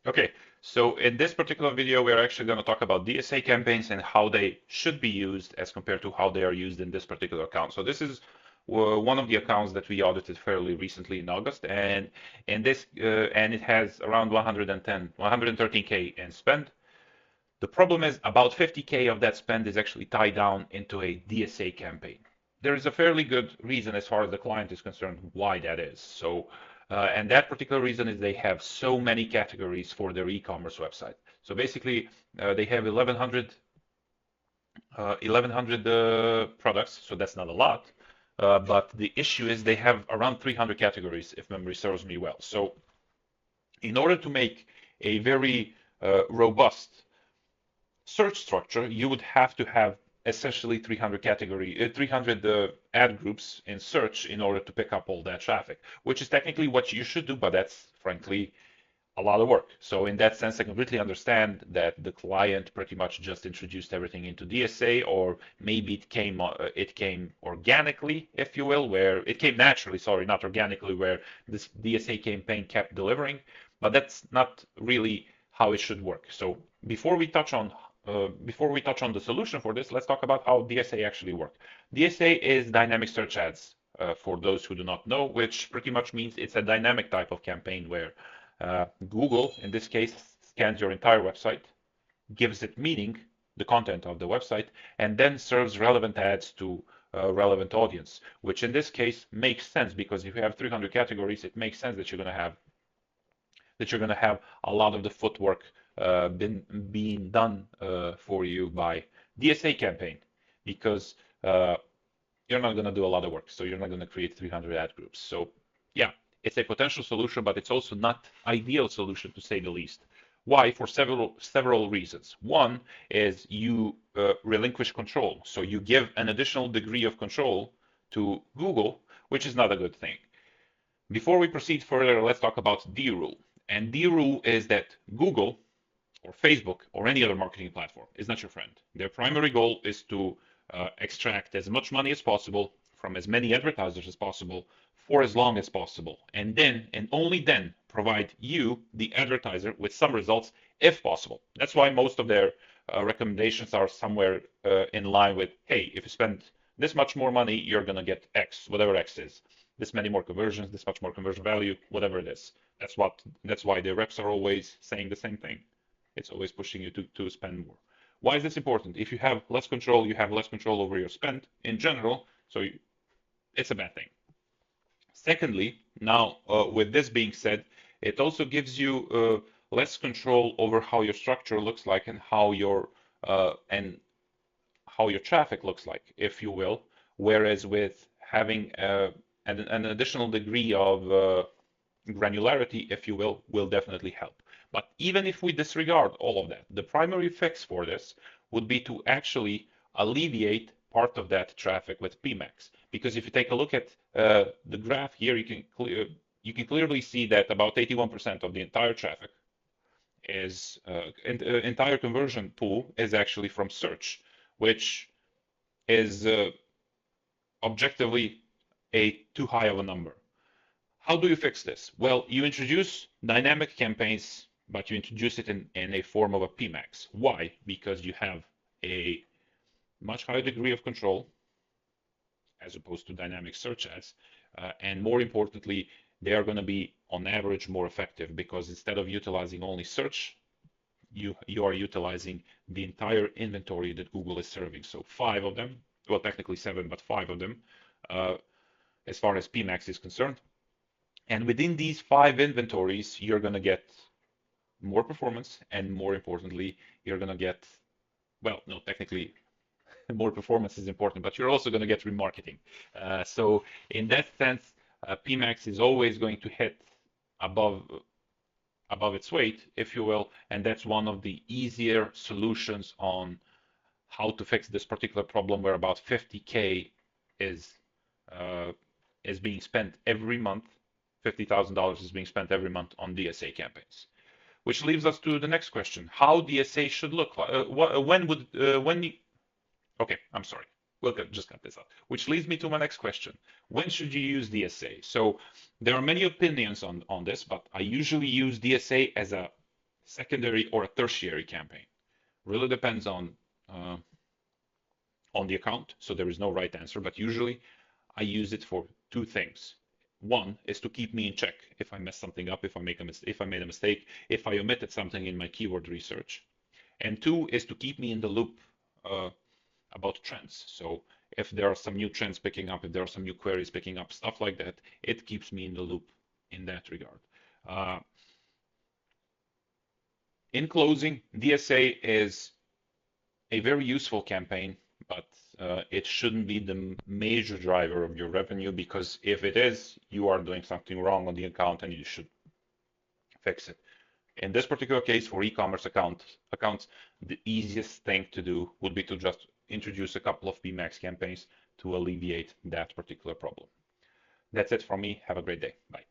Okay, so in this particular video, we're actually going to talk about DSA campaigns and how they should be used as compared to how they are used in this particular account. So this is one of the accounts that we audited fairly recently in August, and and it has around 113K in spend. The problem is about 50K of that spend is actually tied down into a DSA campaign. There is a fairly good reason as far as the client is concerned why that is. And that particular reason is they have so many categories for their e-commerce website. So basically, they have 1100 products, so that's not a lot. But the issue is they have around 300 categories, if memory serves me well. So in order to make a very robust search structure, you would have to have essentially 300 ad groups in search in order to pick up all that traffic, which is technically what you should do, but that's frankly a lot of work. So in that sense, I completely understand that the client pretty much just introduced everything into DSA, or maybe it came organically, if you will, where it came naturally, sorry, not organically, where this DSA campaign kept delivering, but that's not really how it should work. So before we touch on the solution for this, let's talk about how DSA actually work. DSA is dynamic search ads, for those who do not know, which pretty much means it's a dynamic type of campaign where Google, in this case, scans your entire website, gives it meaning, the content of the website, and then serves relevant ads to a relevant audience, which in this case makes sense because if you have 300 categories, it makes sense that you're going to have a lot of the footwork being done for you by DSA campaign because you're not going to do a lot of work. So you're not going to create 300 ad groups. So yeah, it's a potential solution, but it's also not ideal solution to say the least. Why? For several reasons. One is you relinquish control. So you give an additional degree of control to Google, which is not a good thing. Before we proceed further, let's talk about D rule. And D rule is that Google or Facebook or any other marketing platform is not your friend. Their primary goal is to extract as much money as possible from as many advertisers as possible for as long as possible, and then and only then provide you, the advertiser, with some results if possible. That's why most of their recommendations are somewhere in line with, hey, if you spend this much more money, you're going to get X, whatever X is. This many more conversions, this much more conversion value, whatever it is. That's why the reps are always saying the same thing. It's always pushing you to spend more. Why is this important? If you have less control, you have less control over your spend in general, so it's a bad thing. Secondly, now with this being said, it also gives you less control over how your structure looks like and how your traffic looks like, if you will. Whereas with having an additional degree of granularity, if you will definitely help. But even if we disregard all of that, the primary fix for this would be to actually alleviate part of that traffic with PMAX. Because if you take a look at the graph here, you can clearly see that about 81% of the entire traffic is entire conversion pool is actually from search, which is objectively too high of a number. How do you fix this? Well, you introduce dynamic campaigns, but you introduce it in a form of a PMAX. Why? Because you have a much higher degree of control as opposed to dynamic search ads. And more importantly, they are going to be on average more effective because instead of utilizing only search, you are utilizing the entire inventory that Google is serving. So 5 of them, well, technically 7, but 5 of them, as far as PMAX is concerned. And within these 5 inventories, you're going to get more performance, and more importantly, you're going to get, well, no, technically, more performance is important, but you're also going to get remarketing. So in that sense, PMAX is always going to hit above its weight, if you will, and that's one of the easier solutions on how to fix this particular problem, where about 50K is being spent every month. $50,000 is being spent every month on DSA campaigns, which leaves us to the next question: how DSA should look like? Okay, I'm sorry. We'll just cut this out. Which leads me to my next question: when should you use DSA? So there are many opinions on this, but I usually use DSA as a secondary or a tertiary campaign. Really depends on the account, so there is no right answer, but usually I use it for two things. One is to keep me in check if I mess something up, if I make a if I made a mistake, if I omitted something in my keyword research. And two is to keep me in the loop about trends. So if there are some new trends picking up, if there are some new queries picking up, stuff like that, it keeps me in the loop in that regard. In closing, DSA is a very useful campaign, but it shouldn't be the major driver of your revenue, because if it is, you are doing something wrong on the account and you should fix it. In this particular case, for e-commerce accounts, the easiest thing to do would be to just introduce a couple of PMAX campaigns to alleviate that particular problem. That's it from me. Have a great day. Bye.